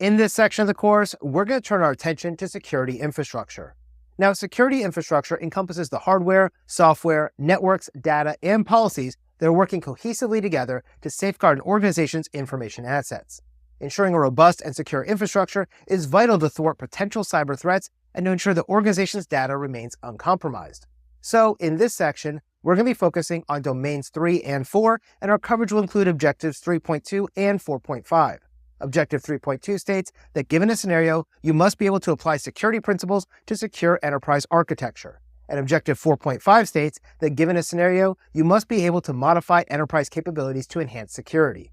In this section of the course, we're going to turn our attention to security infrastructure. Now, security infrastructure encompasses the hardware, software, networks, data, and policies that are working cohesively together to safeguard an organization's information assets. Ensuring a robust and secure infrastructure is vital to thwart potential cyber threats and to ensure the organization's data remains uncompromised. So, in this section, we're going to be focusing on domains 3 and 4, and our coverage will include objectives 3.2 and 4.5. Objective 3.2 states that given a scenario, you must be able to apply security principles to secure enterprise architecture. And Objective 4.5 states that given a scenario, you must be able to modify enterprise capabilities to enhance security.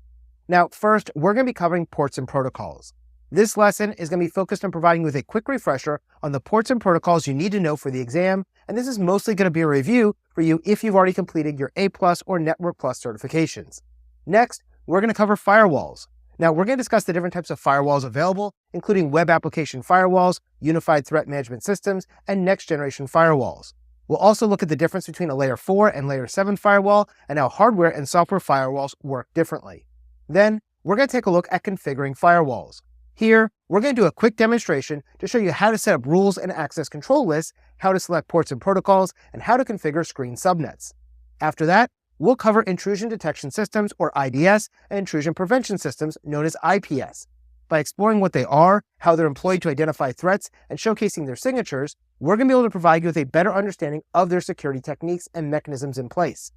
Now, first, we're going to be covering ports and protocols. This lesson is going to be focused on providing you with a quick refresher on the ports and protocols you need to know for the exam, and this is mostly going to be a review for you if you've already completed your A+ or Network+ certifications. Next, we're going to cover firewalls. Now, we're going to discuss the different types of firewalls available, including web application firewalls, unified threat management systems, and next-generation firewalls. We'll also look at the difference between a Layer 4 and Layer 7 firewall and how hardware and software firewalls work differently. Then, we're going to take a look at configuring firewalls. Here, we're going to do a quick demonstration to show you how to set up rules and access control lists, how to select ports and protocols, and how to configure screen subnets. After that, we'll cover intrusion detection systems, or IDS, and intrusion prevention systems, known as IPS. By exploring what they are, how they're employed to identify threats, and showcasing their signatures, we're going to be able to provide you with a better understanding of their security techniques and mechanisms in place.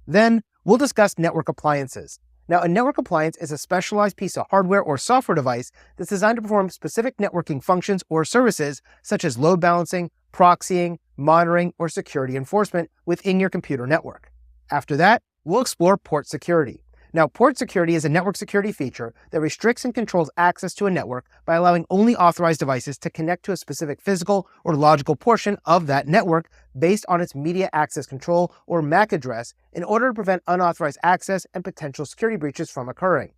Then, we'll discuss network appliances. Now, a network appliance is a specialized piece of hardware or software device that's designed to perform specific networking functions or services, such as load balancing, proxying, monitoring, or security enforcement within your computer network. After that, we'll explore port security. Now, port security is a network security feature that restricts and controls access to a network by allowing only authorized devices to connect to a specific physical or logical portion of that network based on its media access control, or MAC address, in order to prevent unauthorized access and potential security breaches from occurring.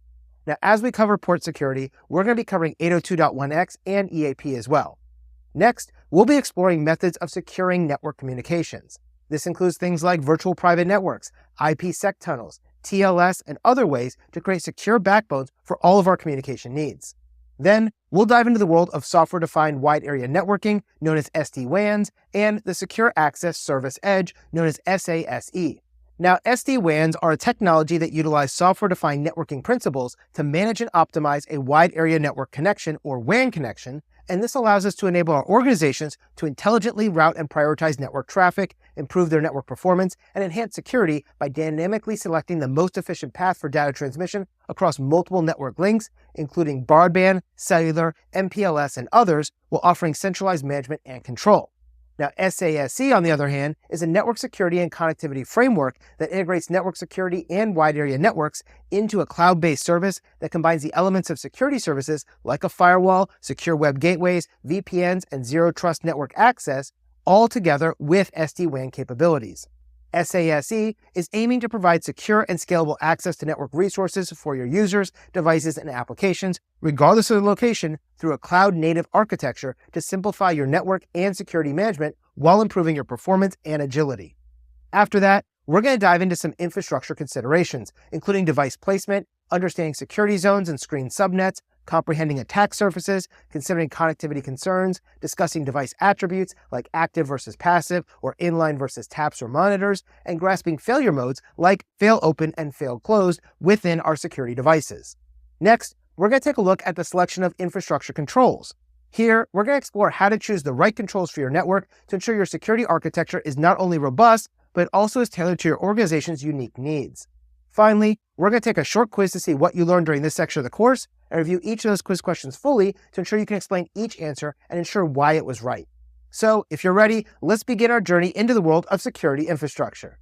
Now, as we cover port security, we're going to be covering 802.1x and EAP as well. Next, we'll be exploring methods of securing network communications. This includes things like virtual private networks, IPsec tunnels, TLS, and other ways to create secure backbones for all of our communication needs. Then, we'll dive into the world of software-defined wide area networking, known as SD-WANs, and the Secure Access Service Edge, known as SASE. Now, SD-WANs are a technology that utilize software-defined networking principles to manage and optimize a wide area network connection, or WAN connection, and this allows us to enable our organizations to intelligently route and prioritize network traffic, improve their network performance, and enhance security by dynamically selecting the most efficient path for data transmission across multiple network links, including broadband, cellular, MPLS, and others, while offering centralized management and control. Now, SASE, on the other hand, is a network security and connectivity framework that integrates network security and wide area networks into a cloud-based service that combines the elements of security services like a firewall, secure web gateways, VPNs, and zero trust network access, all together with SD-WAN capabilities. SASE is aiming to provide secure and scalable access to network resources for your users, devices, and applications, regardless of the location, through a cloud-native architecture to simplify your network and security management while improving your performance and agility. After that, we're going to dive into some infrastructure considerations, including device placement, understanding security zones and screen subnets, comprehending attack surfaces, considering connectivity concerns, discussing device attributes like active versus passive or inline versus taps or monitors, and grasping failure modes like fail open and fail closed within our security devices. Next, we're going to take a look at the selection of infrastructure controls. Here, we're going to explore how to choose the right controls for your network to ensure your security architecture is not only robust, but also is tailored to your organization's unique needs. Finally, we're going to take a short quiz to see what you learned during this section of the course and review each of those quiz questions fully to ensure you can explain each answer and ensure why it was right. So, if you're ready, let's begin our journey into the world of security infrastructure.